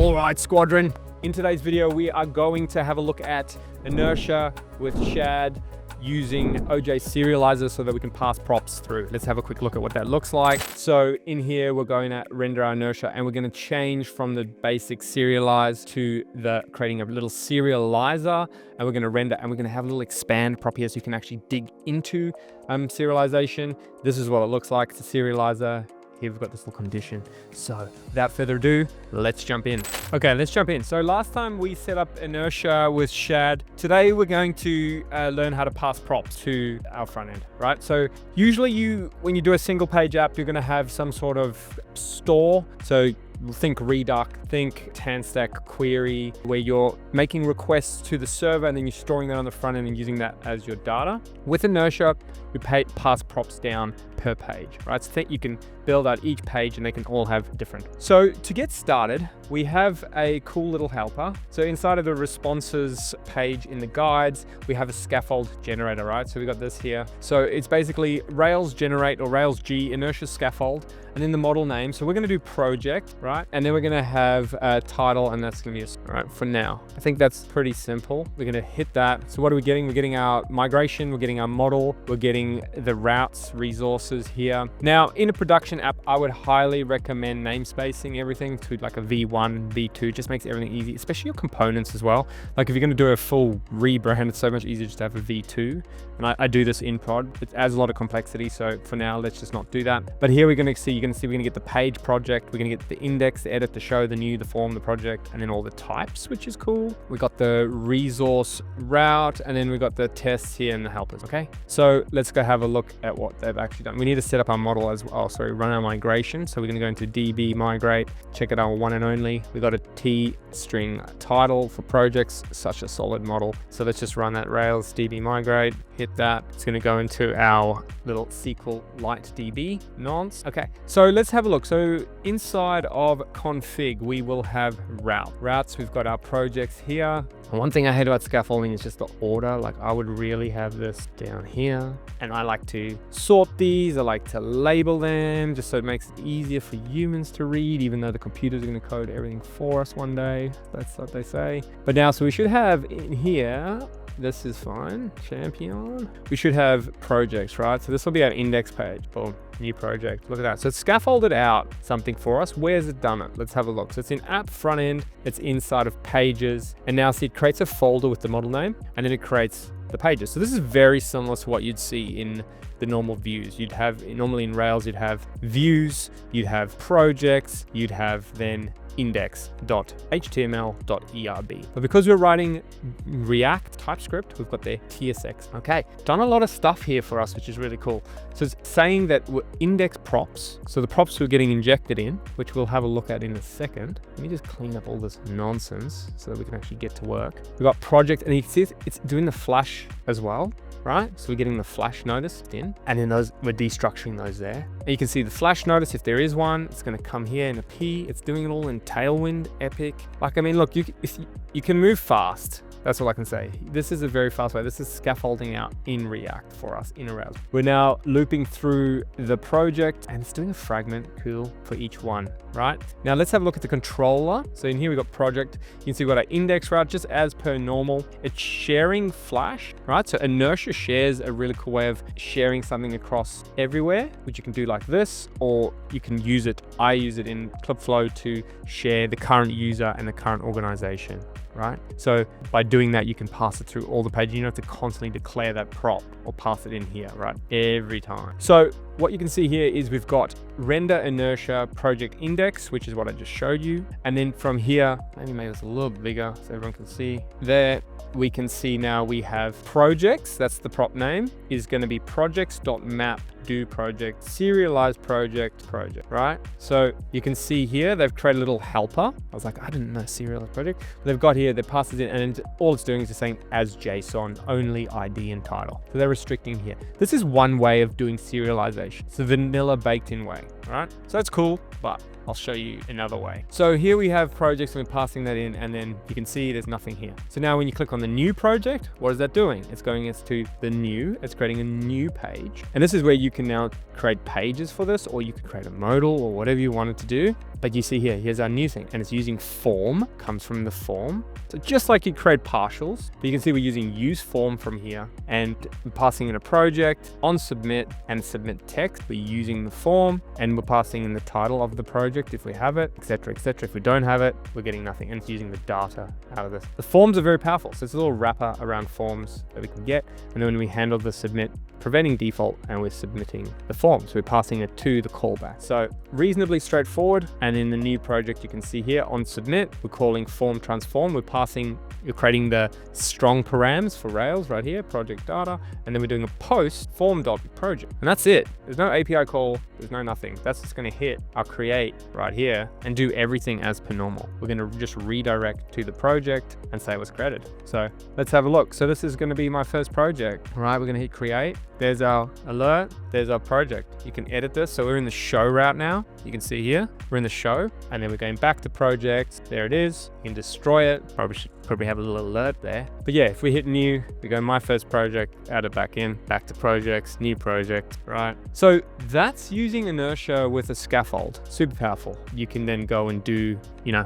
All right, squadron. In today's video, we are going to have a look at Inertia with Shad using OJ Serializer so that we can pass props through. Let's have a quick look at what that looks like. So in here, we're going to render our Inertia and we're going to change from the basic serialize to creating a little serializer, and we're going to render and we're going to have a little expand prop here so you can actually dig into serialization. This is what it looks like. It's a serializer. Here we've got this little condition. So without further ado, let's jump in. Okay, let's jump in. So last time we set up Inertia with Shad. Today we're going to learn how to pass props to our front end, right? So usually when you do a single page app, you're gonna have some sort of store. So think Redux, think TanStack query, where you're making requests to the server and then you're storing that on the front end and using that as your data. With Inertia, we pass props down per page, right? So think you can build out each page and they can all have different. So to get started, we have a cool little helper. So inside of the responses page in the guides, we have a scaffold generator, right? So we got this here. So it's basically Rails generate or Rails G Inertia scaffold, and then the model name. So we're going to do project, right? And then we're going to have a title, and that's going to be all right for now. I think that's pretty simple. We're going to hit that. So what are we getting? We're getting our migration, we're getting our model, we're getting the routes resources here. Now in a production app, I would highly recommend namespacing everything to like a V1, V2, just makes everything easy, especially your components as well. Like if you're going to do a full rebrand, it's so much easier just to have a V2. And I do this in prod. It adds a lot of complexity. So for now, let's just not do that. But here we're going to see, we're going to get the page project. We're going to get the index, the edit, the show, the new, the form, the project, and then all the types, which is cool. We got the resource route, and then we got the tests here and the helpers. Okay. So let's go have a look at what they've actually done. We need to set up our model as well. Sorry, run our migration. So we're going to go into DB migrate, check it out, one and only. We got a T string title for projects, such a solid model. So let's just run that Rails DB migrate, hit that. It's going to go into our little SQLite DB nonce. Okay, so let's have a look. So inside of config, we will have routes. We've got our projects here. One thing I hate about scaffolding is just the order. Like I would really have this down here, and I like to sort these. I like to label them just so it makes it easier for humans to read, even though the computers are going to code everything for us one day. That's what they say. But now, so we should have in here, this is fine, champion. We should have projects, right? So this will be our index page. Boom, new project. Look at that. So it's scaffolded out something for us. Where's it done it? Let's have a look. So it's in app front end. It's inside of pages. And now see, it creates a folder with the model name, and then it creates the pages. So this is very similar to what you'd see in the normal views. You'd have, normally in Rails, you'd have views, you'd have projects, you'd have then index.html.erb. But because we're writing React TypeScript, we've got the TSX. Okay, done a lot of stuff here for us, which is really cool. So it's saying that we're index props. So the props we're getting injected in, which we'll have a look at in a second. Let me just clean up all this nonsense so that we can actually get to work. We've got project, and you see it's doing the flash as well, right? So we're getting the flash notice in, and then we're destructuring those there. And you can see the flash notice, if there is one, it's going to come here in a P. It's doing it all in Tailwind, Epic. Like, I mean, look, if you can move fast. That's all I can say. This is a very fast way. This is scaffolding out in React for us in Rails. We're now looping through the project, and it's doing a fragment, cool, for each one, right? Now let's have a look at the controller. So in here we got project. You can see we've got our index route just as per normal. It's sharing flash, right? So Inertia shares a really cool way of sharing something across everywhere, which you can do like this, or you can use it. I use it in Clipflow to share the current user and the current organization, right? So by doing that, you can pass it through all the pages. You don't have to constantly declare that prop or pass it in here, right? Every time. So what you can see here is we've got render Inertia project index, which is what I just showed you. And then from here, maybe make this a little bit bigger so everyone can see. There we can see now we have projects. That's the prop name, is going to be projects.map do project, serialize project, right? So you can see here, they've created a little helper. I was like, I didn't know serialize project. But they've got here, they pass it in, and all it's doing is just saying as JSON, only ID and title. So they're restricting here. This is one way of doing serialization. It's a vanilla baked in way, right? So it's cool, but I'll show you another way. So here we have projects and we're passing that in, and then you can see there's nothing here. So now when you click on the new project, what is that doing? It's going into the new, it's creating a new page. And this is where you can now create pages for this, or you could create a modal or whatever you wanted to do. But you see here, here's our new thing, and it's using form, comes from the form. So just like you create partials, but you can see we're using use form from here, and we're passing in a project on submit and submit text. We're using the form, and we're passing in the title of the project if we have it, etc., etc. If we don't have it, we're getting nothing, and it's using the data out of this. The forms are very powerful, so it's a little wrapper around forms that we can get, and then when we handle the submit, preventing default, and we're submitting the form, so we're passing it to the callback. So reasonably straightforward. And in the new project, you can see here on submit, we're calling form transform. You're creating the strong params for Rails right here, project data, and then we're doing a post form.project, and that's it. There's no API call, there's no nothing. That's just going to hit our create right here and do everything as per normal. We're going to just redirect to the project and say it was created. So let's have a look. So this is going to be my first project. All right, we're going to hit create. There's our alert. There's our project. You can edit this. So we're in the show route now. You can see here, we're in the show, and then we're going back to projects. There it is. You can destroy it. Probably have a little alert there. But yeah, if we hit new, we go my first project, add it back in, back to projects, new project, right? So that's using Inertia with a scaffold. Super powerful. You can then go and do,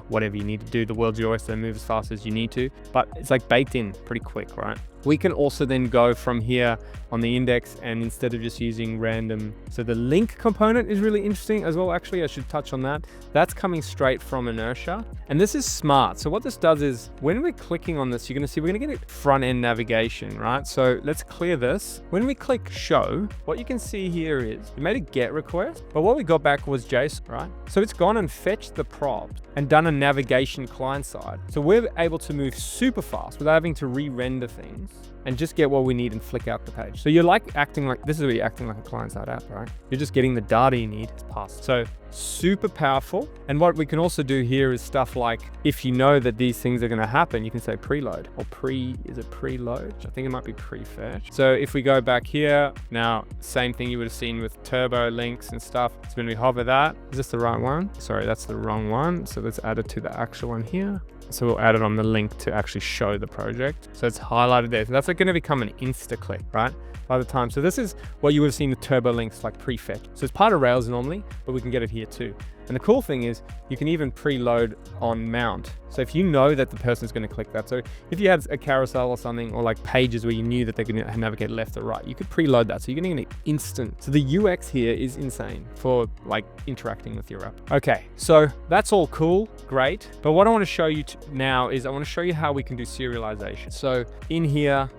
whatever you need to do. The world's your oyster, move as fast as you need to, but it's like baked in pretty quick, right? We can also then go from here on the index, and instead of just using random, so the link component is really interesting as well. Actually, I should touch on that. That's coming straight from Inertia, and this is smart. So what this does is when we're clicking on this, you're going to see we're going to get a front end navigation, right? So let's clear this. When we click show, what you can see here is we made a get request, but what we got back was JSON, right? So it's gone and fetched the prop and done a navigation client side. So we're able to move super fast without having to re-render things and just get what we need and flick out the page. So you're this is where you're acting like a client-side app, right? You're just getting the data you need passed. So super powerful. And what we can also do here is stuff like, if you know that these things are gonna happen, you can say preload or is it preload? I think it might be prefetch. So if we go back here, now, same thing you would have seen with turbo links and stuff. So when we hover that, is this the right one? Sorry, that's the wrong one. So let's add it to the actual one here. So we'll add it on the link to actually show the project. So it's highlighted there. So that's like going to become an insta click, right? By the time. So this is what you would have seen with turbo links, like prefetch. So it's part of Rails normally, but we can get it here too. And the cool thing is you can even preload on mount. So if you know that the person's going to click that, so if you had a carousel or something, or like pages where you knew that they're going to navigate left or right, you could preload that. So you're getting an instant. So the UX here is insane for like interacting with your app. Okay, so that's all cool, great. But what I want to show you now is I want to show you how we can do serialization. So in here,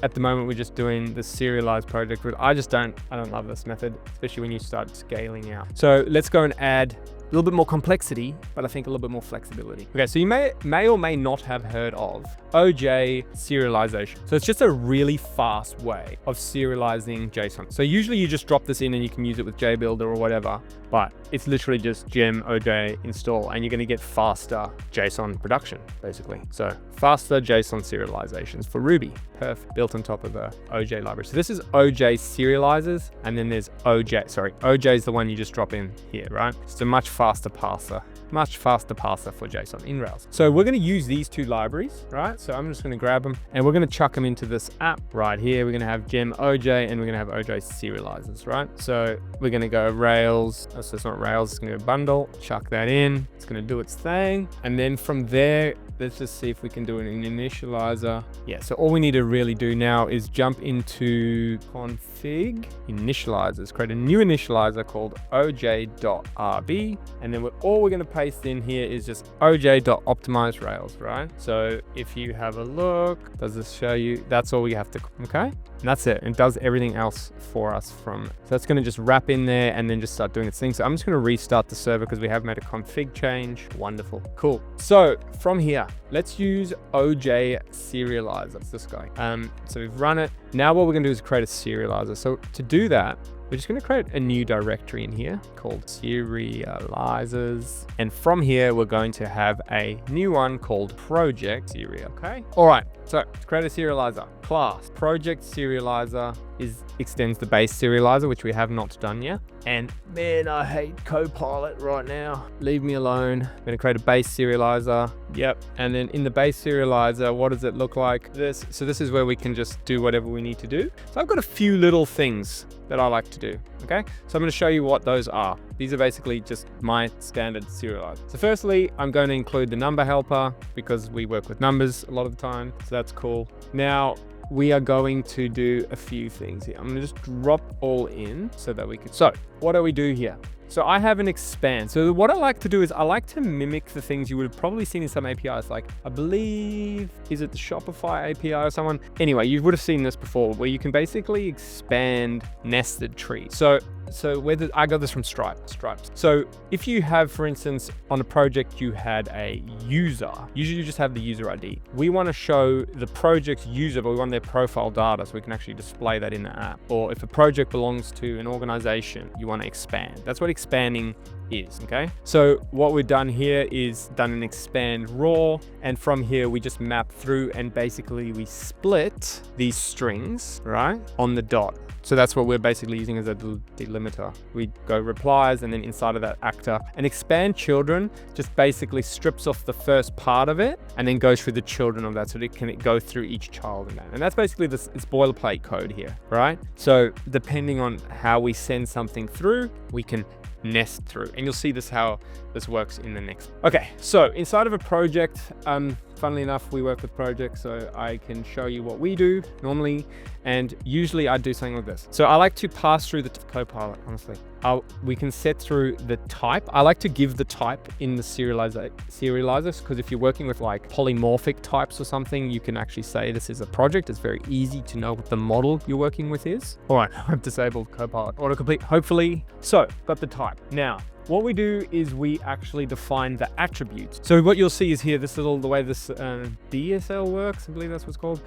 at the moment, we're just doing the serialize project, but I don't love this method, especially when you start scaling out. So let's go and add a little bit more complexity, but I think a little bit more flexibility. Okay, so you may or may not have heard of OJ Serialization. So it's just a really fast way of serializing JSON. So usually you just drop this in and you can use it with JBuilder or whatever, but it's literally just gem OJ install, and you're gonna get faster JSON production, basically. So faster JSON serializations for Ruby, perfect, built on top of the OJ library. So this is OJ Serializers, and then there's OJ is the one you just drop in here, right? It's a much faster parser for JSON in Rails. So we're going to use these two libraries, right? So I'm just going to grab them and we're going to chuck them into this app right here. We're going to have gem OJ and we're going to have OJ Serializers, right? So we're going to go Rails. So it's not Rails, it's going to go bundle, chuck that in. It's going to do its thing. And then from there, let's just see if we can do an initializer. Yeah, so all we need to really do now is jump into config initializers, create a new initializer called oj.rb. And then all we're going to paste in here is just oj.optimize Rails, right? So if you have a look, does this show you? That's all we have to, okay? And that's it. It does everything else for us so that's going to just wrap in there and then just start doing its thing. So I'm just going to restart the server because we have made a config change. Wonderful. Cool. So from here, let's use OJ Serializer. It's this guy. So we've run it. Now what we're going to do is create a serializer. So to do that, we're just going to create a new directory in here called serializers. And from here, we're going to have a new one called project serial. Okay. All right. So create a serializer class. Project serializer extends the base serializer, which we have not done yet. And man, I hate Copilot right now. Leave me alone. I'm going to create a base serializer. Yep. And then in the base serializer, what does it look like? This. So this is where we can just do whatever we need to do. So I've got a few little things that I like to do. Okay. So I'm going to show you what those are. These are basically just my standard serializer. So firstly, I'm going to include the number helper because we work with numbers a lot of the time. So that's cool. Now, we are going to do a few things here. I'm going to just drop all in so that we can. So what do we do here? So I have an expand. So what I like to do is I like to mimic the things you would have probably seen in some APIs. Like I believe, is it the Shopify API or someone? Anyway, you would have seen this before where you can basically expand nested trees. So I got this from Stripes. So if you have, for instance, on a project, you had a user, usually you just have the user ID. We want to show the project's user, but we want their profile data so we can actually display that in the app. Or if a project belongs to an organization, you want to expand. That's what expanding is, okay? So what we've done here is done an expand raw, and from here we just map through and basically we split these strings, right, on the dot. So that's what we're basically using as a delimiter. We go replies and then inside of that actor. And expand children just basically strips off the first part of it and then goes through the children of that so it can go through each child in that. And that's basically this, it's boilerplate code here, right? So depending on how we send something through, we can nest through, and you'll see this how this works in the next. Okay, so inside of a project, funnily enough, we work with projects, so I can show you what we do normally, and usually I do something like this. So I like to pass through the Copilot, honestly. We can set through the type. I like to give the type in the serializers, because if you're working with like polymorphic types or something, you can actually say this is a project. It's very easy to know what the model you're working with is. All right, I've disabled Copilot autocomplete, hopefully. So got the type. Now, what we do is we actually define the attributes. So what you'll see is here, the way this DSL works, I believe that's what's called.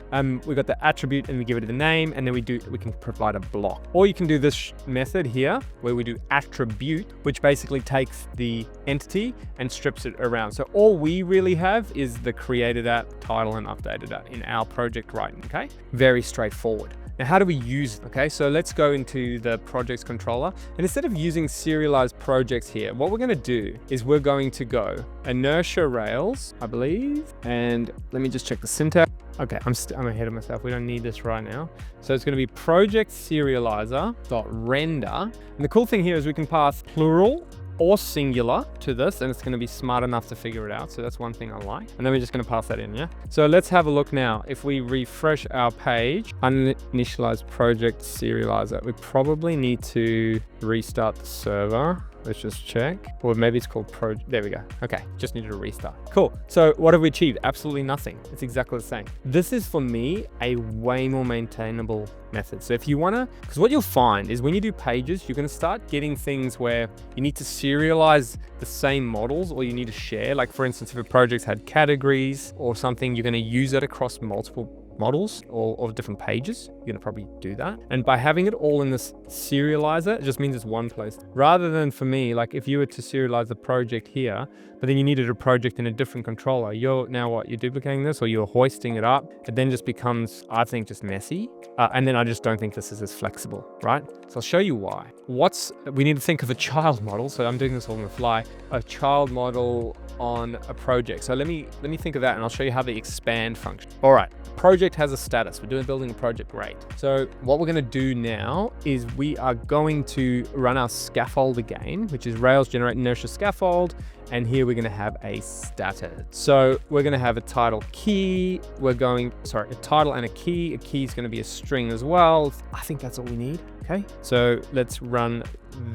We got the attribute and we give it a name, and then we can provide a block. Or you can do this method here where we do attribute, which basically takes the entity and strips it around. So all we really have is the created at, title, and updated at in our project writing, okay? Very straightforward. Now, how do we use it? Okay, so let's go into the projects controller. And instead of using serialized projects here, what we're going to do is we're going to go Inertia Rails, I believe. And let me just check the syntax. Okay, I'm ahead of myself. We don't need this right now. So it's going to be project serializer.render. And the cool thing here is we can pass plural or singular to this, and it's going to be smart enough to figure it out. So that's one thing I like. And then we're just going to pass that in, yeah? So let's have a look now. If we refresh our page, uninitialized project serializer, we probably need to restart the server. Let's just check. Or maybe it's called there we go. Okay, just needed to restart. Cool. So what have we achieved? Absolutely nothing. It's exactly the same. This is, for me, a way more maintainable method. So if you want to, because what you'll find is when you do pages, you're going to start getting things where you need to serialize the same models, or you need to share. Like for instance, if a project had categories or something, you're going to use it across multiple models or different pages. You're going to probably do that. And by having it all in this serializer, it just means it's one place. Rather than, for me, like if you were to serialize a project here, but then you needed a project in a different controller, you're duplicating this, or you're hoisting it up. It then just becomes, I think, just messy. And then I just don't think this is as flexible, right? So I'll show you why. We need to think of a child model. So I'm doing this all on the fly. A child model on a project. So let me think of that, and I'll show you how the expand function. All right, project has a status. We're building a project, great. So what we're going to do now is we are going to run our scaffold again, which is Rails generate inertia scaffold. And here we're going to have a status. So we're going to have a title key. A title and a key. A key is going to be a string as well. I think that's all we need. Okay, so let's run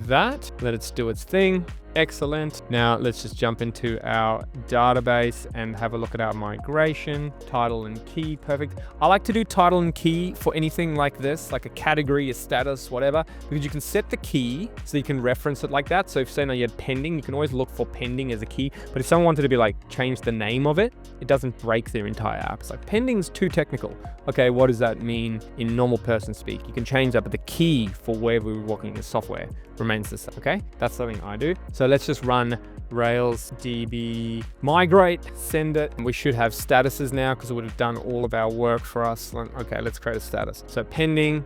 that. Let it do its thing. Excellent. Now let's just jump into our database and have a look at our migration. Title and key, perfect. I like to do title and key for anything like this, like a category, a status, whatever, because you can set the key so you can reference it like that. So if say now you had pending, you can always look for pending as a key. But if someone wanted to be like, change the name of it, it doesn't break their entire app. It's like pending's too technical. Okay, what does that mean in normal person speak? You can change that, but the key for where we're working in software remains the same, okay? That's something I do. So let's just run Rails DB migrate, send it. We should have statuses now because it would have done all of our work for us. Okay, let's create a status. So pending,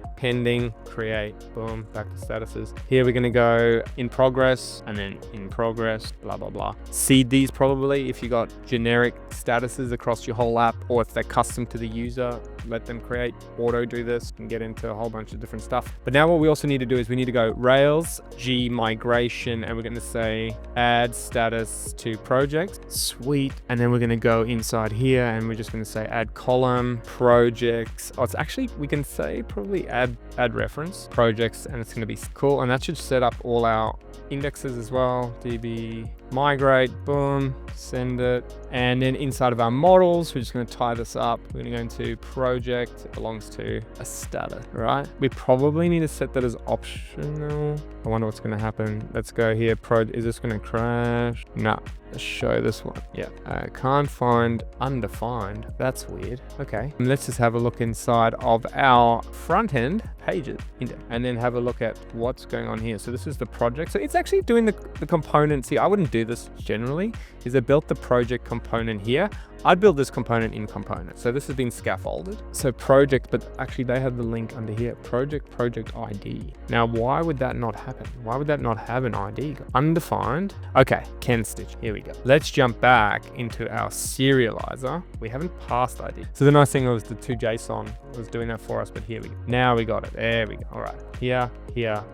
create, boom, back to statuses. Here we're gonna go in progress and then in progress, blah, blah, blah. Seed these probably if you got generic statuses across your whole app, or if they're custom to the user, let them create, auto do this and get into a whole bunch of different stuff. But now what we also need to do is we need to go Rails G migration, and we're going to say add status to project. Sweet. And then we're going to go inside here and we're just going to say add column projects. Oh, it's actually, we can say probably add reference projects, and it's going to be cool. And that should set up all our indexes as well. DB migrate, boom, send it. And then inside of our models, we're just going to tie this up. We're going to go into project. It belongs to a status, right? We probably need to set that as optional. I wonder what's going to happen. Let's go here. Is this going to crash? No. Let's show this one. Yeah, I can't find undefined. That's weird. Okay, and let's just have a look inside of our front end pages index and then have a look at what's going on here. So this is the project. So it's actually doing the components here. I wouldn't do this generally. Is it built the project component here? I'd build this component in component. So this has been scaffolded. So project, but actually they have the link under here, project ID. Now, why would that not happen? Why would that not have an ID? Undefined. Okay, Ken Stitch, here we go. Let's jump back into our serializer. We haven't passed ID. So the nice thing was the 2JSON was doing that for us, but here we go. Now we got it, there we go. All right, here.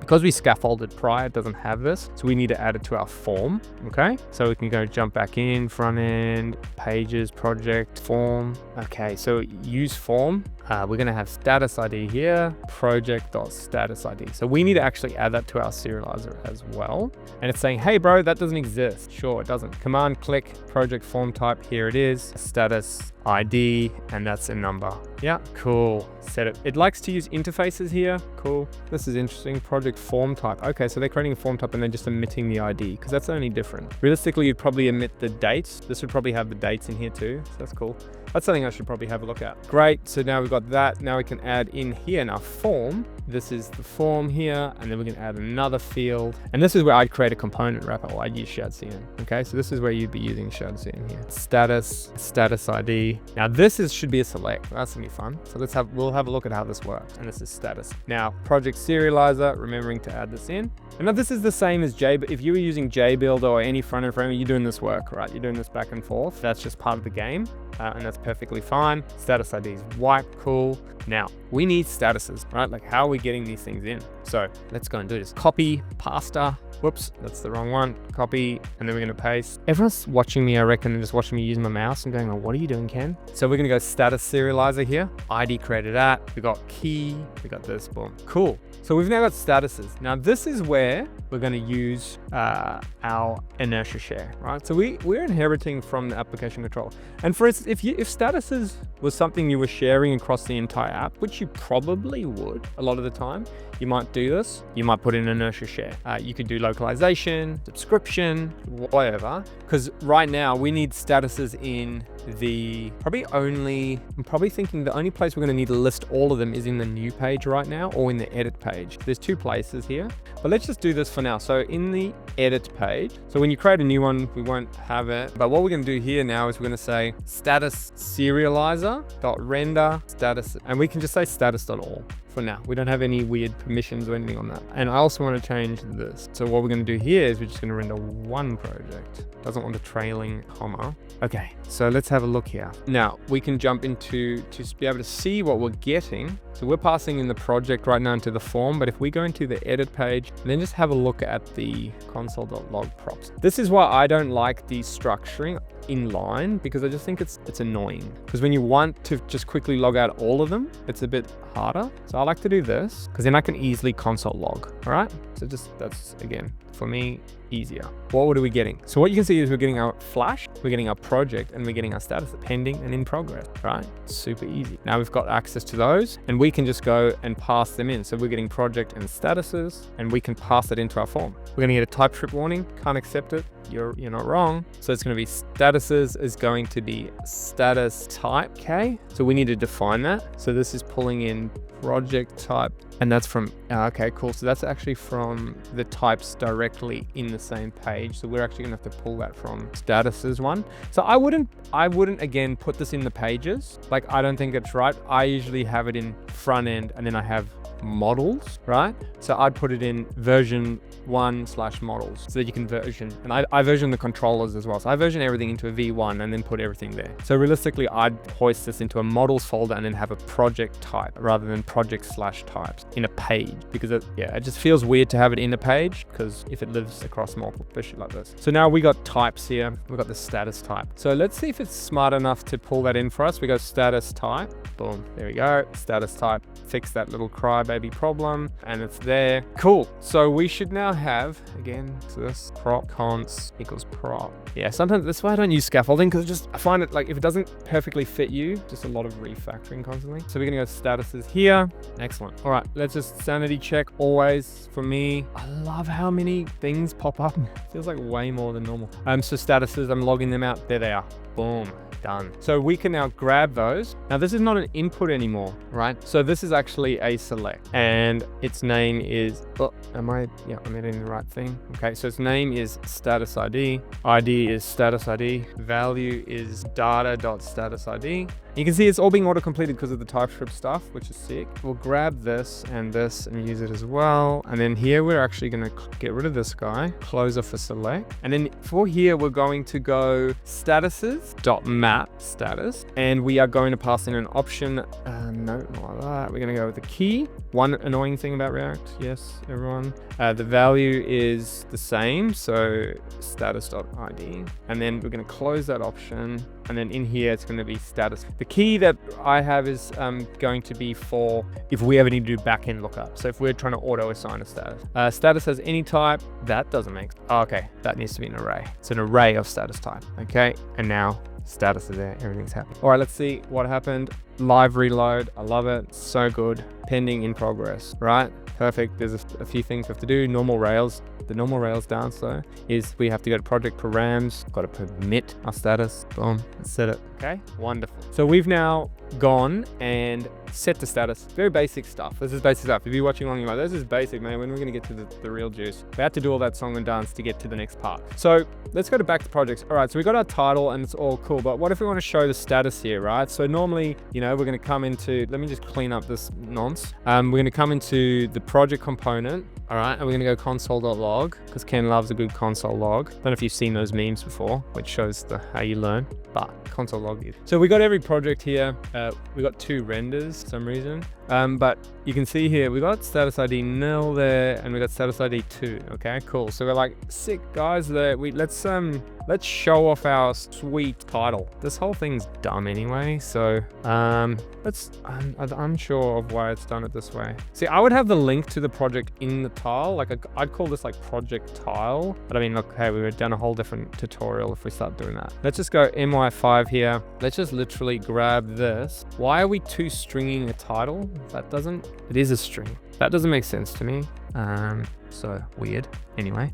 Because we scaffolded prior, it doesn't have this. So we need to add it to our form, okay? So we can go jump back in, front end, pages, project, form. Okay, so use form. We're gonna have status ID here, project.status ID. So we need to actually add that to our serializer as well. And it's saying, hey bro, that doesn't exist. Sure, it doesn't. Command click, project form type, here it is, status ID, and that's a number. Yeah, cool, set it. It likes to use interfaces here, cool. This is interesting, project form type. Okay, so they're creating a form type and they're just emitting the ID, because that's only different. Realistically, you'd probably emit the dates. This would probably have the dates in here too, so that's cool. That's something I should probably have a look at. Great, so now we've got that. Now we can add in here in our form. This is the form here, and then we can add another field. And this is where I'd create a component wrapper, or I'd use ShadCN. Okay, so this is where you'd be using ShadCN here. Status ID. Now this should be a select. That's gonna be fun. So we'll have a look at how this works. And this is status. Now, project serializer, remembering to add this in. And now this is the same as if you were using JBuilder or any front-end framework, you're doing this work, right? You're doing this back and forth. That's just part of the game. And that's perfectly fine. Status ID is white, cool. Now, we need statuses, right? Like, how are we getting these things in? So let's go and do this. Copy, pasta. Whoops, that's the wrong one. Copy, and then we're gonna paste. Everyone's watching me, I reckon, and just watching me use my mouse and going, oh, what are you doing, Ken? So we're gonna go status serializer here. ID created at, we got key, we got this, boom. Cool. So we've now got statuses. Now this is where we're gonna use our inertia share, right? So we're inheriting from the application control. And for instance, if statuses was something you were sharing across the entire app, which you probably would a lot of the time, you might do this. You might put in inertia share. You could do localization, subscription, whatever. Because right now we need statuses in I'm probably thinking the only place we're going to need to list all of them is in the new page right now, or in the edit page. There's two places here, but let's just do this for now. So in the edit page, so when you create a new one, we won't have it. But what we're going to do here now is we're going to say status serializer.render status, and we can just say status.all. For now, we don't have any weird permissions or anything on that. And I also want to change this. So what we're going to do here is we're just going to render one project. Doesn't want a trailing comma. Okay, so let's have a look here. Now we can jump into to be able to see what we're getting. So we're passing in the project right now into the form, but if we go into the edit page and then just have a look at the console.log props. This is why I don't like destructuring. inline because I just think it's annoying. Because when you want to just quickly log out all of them, it's a bit harder. So I like to do this because then I can easily console log. All right. So that's again, for me, easier. What are we getting? So what you can see is we're getting our flash, we're getting our project, and we're getting our status pending and in progress, right? Super easy. Now we've got access to those and we can just go and pass them in. So we're getting project and statuses and we can pass it into our form. We're gonna get a TypeScript warning, can't accept it. You're not wrong. So it's going to be statuses is going to be status type. Okay. So we need to define that. So this is pulling in project type, and that's from, okay, cool. So that's actually from the types directly in the same page. So we're actually gonna have to pull that from statuses one. So I wouldn't again, put this in the pages. Like, I don't think it's right. I usually have it in front end and then I have models, right? So I'd put it in version 1/models so that you can version, and I version the controllers as well. So I version everything into a V1 and then put everything there. So realistically, I'd hoist this into a models folder and then have a project type rather than project/types in a page, because it just feels weird to have it in a page, because if it lives across multiple, especially like this. So now we got types here. We got the status type. So let's see if it's smart enough to pull that in for us. We go status type. Boom. There we go. Status type. Fix that little crybaby problem, and it's there. Cool. So we should now have, again, so this prop const equals prop. Yeah, sometimes that's why I don't use scaffolding, because I find it like if it doesn't perfectly fit you, just a lot of refactoring constantly. So we're gonna go statuses here. Excellent. All right, let's just sanity check always. For me, I love how many things pop up. Feels like way more than normal. So statuses, I'm logging them out. There they are. Boom. Done. So we can now grab those. Now this is not an input anymore, right? So this is actually a select, and its name is, am I editing the right thing? Okay, so its name is status ID. ID is status ID. Value is data.status ID. You can see it's all being auto-completed because of the TypeScript stuff, which is sick. We'll grab this and use it as well. And then here, we're actually gonna get rid of this guy, close off a select. And then for here, we're going to go statuses.map status. And we are going to pass in an option. No, not like that. We're gonna go with the key. One annoying thing about React, yes, everyone. The value is the same, so status.id. And then we're gonna close that option. And then in here, it's gonna be status. The key that I have is going to be for if we ever need to do backend lookup. So if we're trying to auto assign a status. Status has any type, that doesn't make sense. Oh, okay, that needs to be an array. It's an array of status type, okay? And now status is there, everything's happy. All right, let's see what happened. Live reload, I love it, so good. Pending in progress, right? Perfect. There's a few things we have to do. Normal Rails. The normal Rails dance though is we have to go to project params, got to permit our status. Boom, let's set it. Okay, wonderful. So we've now gone and set the status. Very basic stuff. This is basic stuff. If you're watching along, you're like, this is basic, man. When are we going to get to the real juice? We had to do all that song and dance to get to the next part. So let's go to back to projects. All right, so we got our title and it's all cool, but what if we want to show the status here, right? So normally, we're going to come into, let me just clean up this nonce. We're going to come into the project component. All right, and we're going to go console.log because Ken loves a good console log. Don't know if you've seen those memes before, which shows how you learn, but console log is. So we got every project here. We got 2 renders for some reason. But you can see here, we got status ID 0 there, and we got status ID 2. Okay, cool. So we're like, sick guys there. Let's show off our sweet title. This whole thing's dumb anyway. So I'm unsure of why it's done it this way. See, I would have the link to the project in the tile. Like I'd call this like project tile. But I mean, look, hey, we would have done a whole different tutorial if we start doing that. Let's just go MY5 here. Let's just literally grab this. Why are we 2 stringing a title? It is a string. That doesn't make sense to me. So weird. Anyway,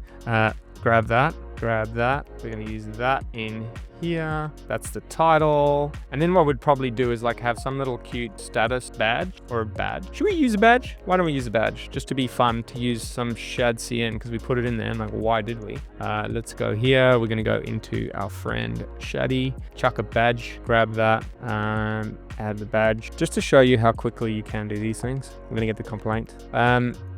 grab that. We're gonna use that in here. That's the title. And then what we'd probably do is like have some little cute status badge or a badge. Should we use a badge? Why don't we use a badge? Just to be fun to use some shad CN because we put it in there and like, why did we? Let's go here. We're gonna go into our friend Shaddy, chuck a badge, grab that, add the badge just to show you how quickly you can do these things. I'm gonna get the complaint.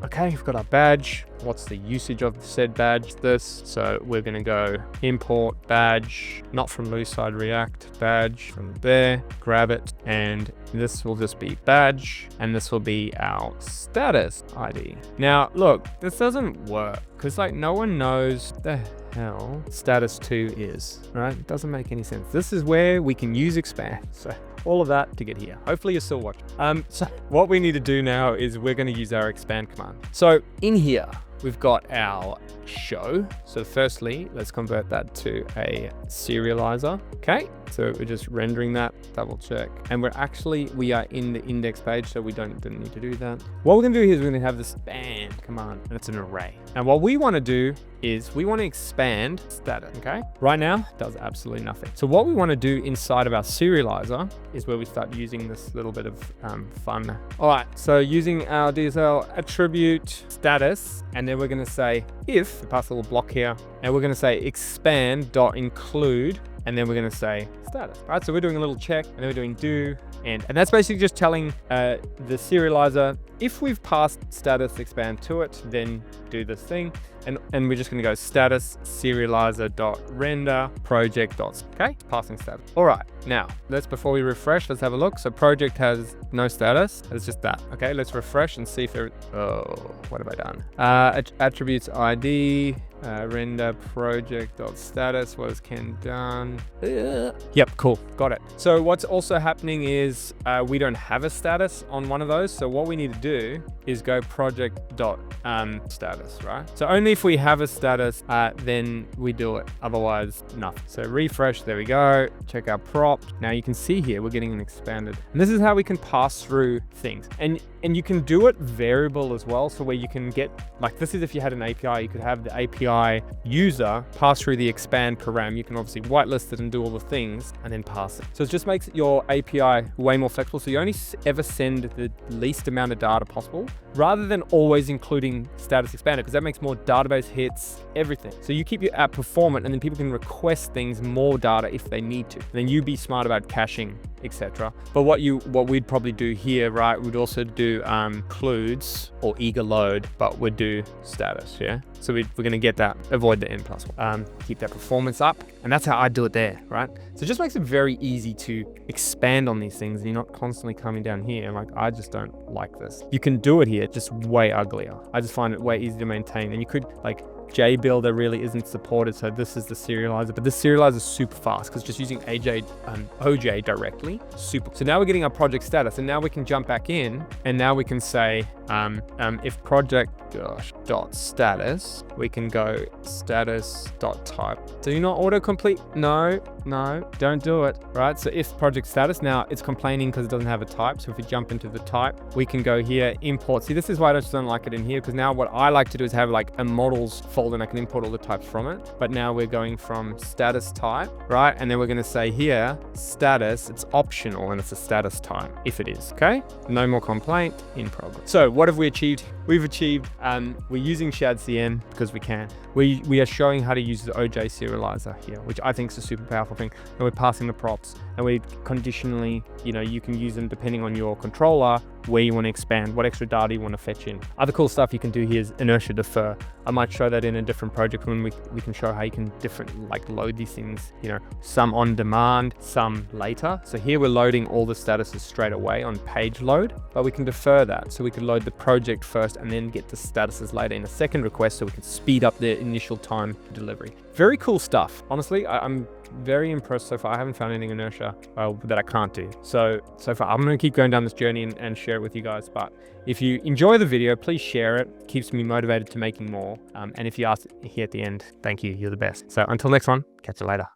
Okay, we've got our badge. What's the usage of said badge? So we're gonna go import badge, not from loose side React, badge from there, grab it, and this will just be badge, and this will be our status ID. Now, look, this doesn't work because like no one knows the hell status 2 is, right? It doesn't make any sense. This is where we can use expand. So all of that to get here. Hopefully you're still watching. So what we need to do now is we're going to use our expand command. So in here, we've got our show. So firstly, let's convert that to a serializer. Okay, so we're just rendering that, double check. And we are in the index page, so we don't need to do that. What we're gonna do here is we're gonna have this expand command, and it's an array. And what we wanna do is we wanna expand status, okay? Right now, it does absolutely nothing. So what we wanna do inside of our serializer is where we start using this little bit of fun. All right, so using our DSL attribute status, and then we're gonna say if, we pass a little block here, and we're gonna say expand.include, and then we're gonna say status. All right, so we're doing a little check, and then we're doing do, and that's basically just telling the serializer, if we've passed status expand to it, then do this thing. And we're just gonna go status serializer.render project dots, okay? Passing status. All right, now before we refresh, let's have a look. So project has no status, it's just that, okay? Let's refresh and see if what have I done? Attributes ID, render project.status, what has Ken done? Yep, cool, got it. So what's also happening is we don't have a status on one of those. So what we need to do is go project.status, right? So only if we have a status, then we do it. Otherwise, nothing. So refresh, there we go. Check our prop. Now you can see here, we're getting an expanded. And this is how we can pass through things. And you can do it variable as well. So where you can get, like this is if you had an API, you could have the API user pass through the expand param. You can obviously whitelist it and do all the things and then pass it. So it just makes your API way more flexible. So you only ever send the least amount of data possible rather than always including status expanded, because that makes more database hits, everything. So you keep your app performant and then people can request things, more data if they need to. And then you be smart about caching, etc. But what we'd probably do here, right, we'd also do includes or eager load, but we'd do status, yeah? So we're gonna get that, avoid the n+1, keep that performance up. And that's how I do it there, right? So it just makes it very easy to expand on these things and you're not constantly coming down here. Like, I just don't like this. You can do it here, just way uglier. I just find it way easier to maintain. And you could, like, JBuilder really isn't supported, so this is the serializer, but this serializer is super fast because just using OJ directly, super. So now we're getting our project status, and now we can jump back in, and now we can say if project dot status, we can go status dot type. Do you not autocomplete? No, don't do it, right? So if project status, now it's complaining because it doesn't have a type. So if we jump into the type, we can go here, import. See, this is why I just don't like it in here, because now what I like to do is have like a models folder and I can import all the types from it. But now we're going from status type, right? And then we're going to say here, status, it's optional and it's a status type if it is, okay? No more complaint, in progress. So what have we achieved? We've achieved, we're using ShadCN because we can. We are showing how to use the OJ Serializer here, which I think is a super powerful thing. And we're passing the props, and we conditionally, you can use them depending on your controller, where you want to expand, what extra data you want to fetch in. Other cool stuff you can do here is inertia defer. I might show that in a different project when we can show how you can load these things, some on demand, some later. So here we're loading all the statuses straight away on page load, but we can defer that. So we can load the project first and then get the statuses later in a second request, so we can speed up the initial time for delivery. Very cool stuff. Honestly, I'm very impressed so far. I haven't found anything inertia that I can't do. So far, I'm going to keep going down this journey and share it with you guys. But if you enjoy the video, please share it. It keeps me motivated to making more. And if you ask here at the end, thank you. You're the best. So until next one, catch you later.